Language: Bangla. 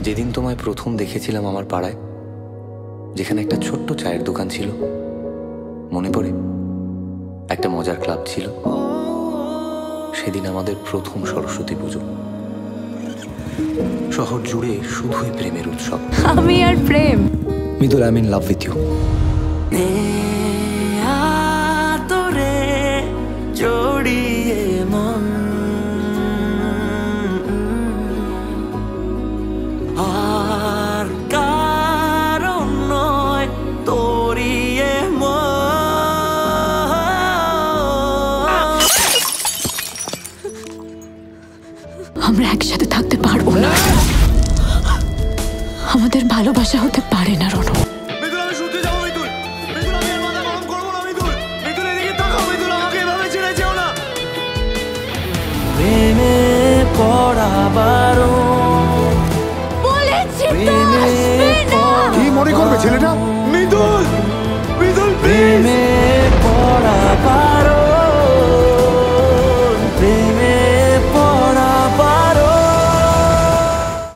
যেদিন তোমায় প্রথম দেখেছিলাম আমার পাড়ায়, যেখানে একটা ছোট্ট চায়ের দোকান ছিল, মনে পড়ে? একটা মজার ক্লাব ছিল। সেদিন আমাদের প্রথম সরস্বতী পুজো। শহর জুড়ে শুধুই প্রেমের উৎসব। আমি আর প্রেম। Mitul, I am in love with you. জড়িয়ে মন আর কারণ নয় তোরিয়ে আমরা একসাথে থাকতে পারবো না। আমাদের ভালোবাসা হতে পারে না রণ। প্রেমে পড়া বারণ বলেছি তো আসবে না। কি মনে করবে ছেলেটা? মিতুল, মিতুল প্লিজ।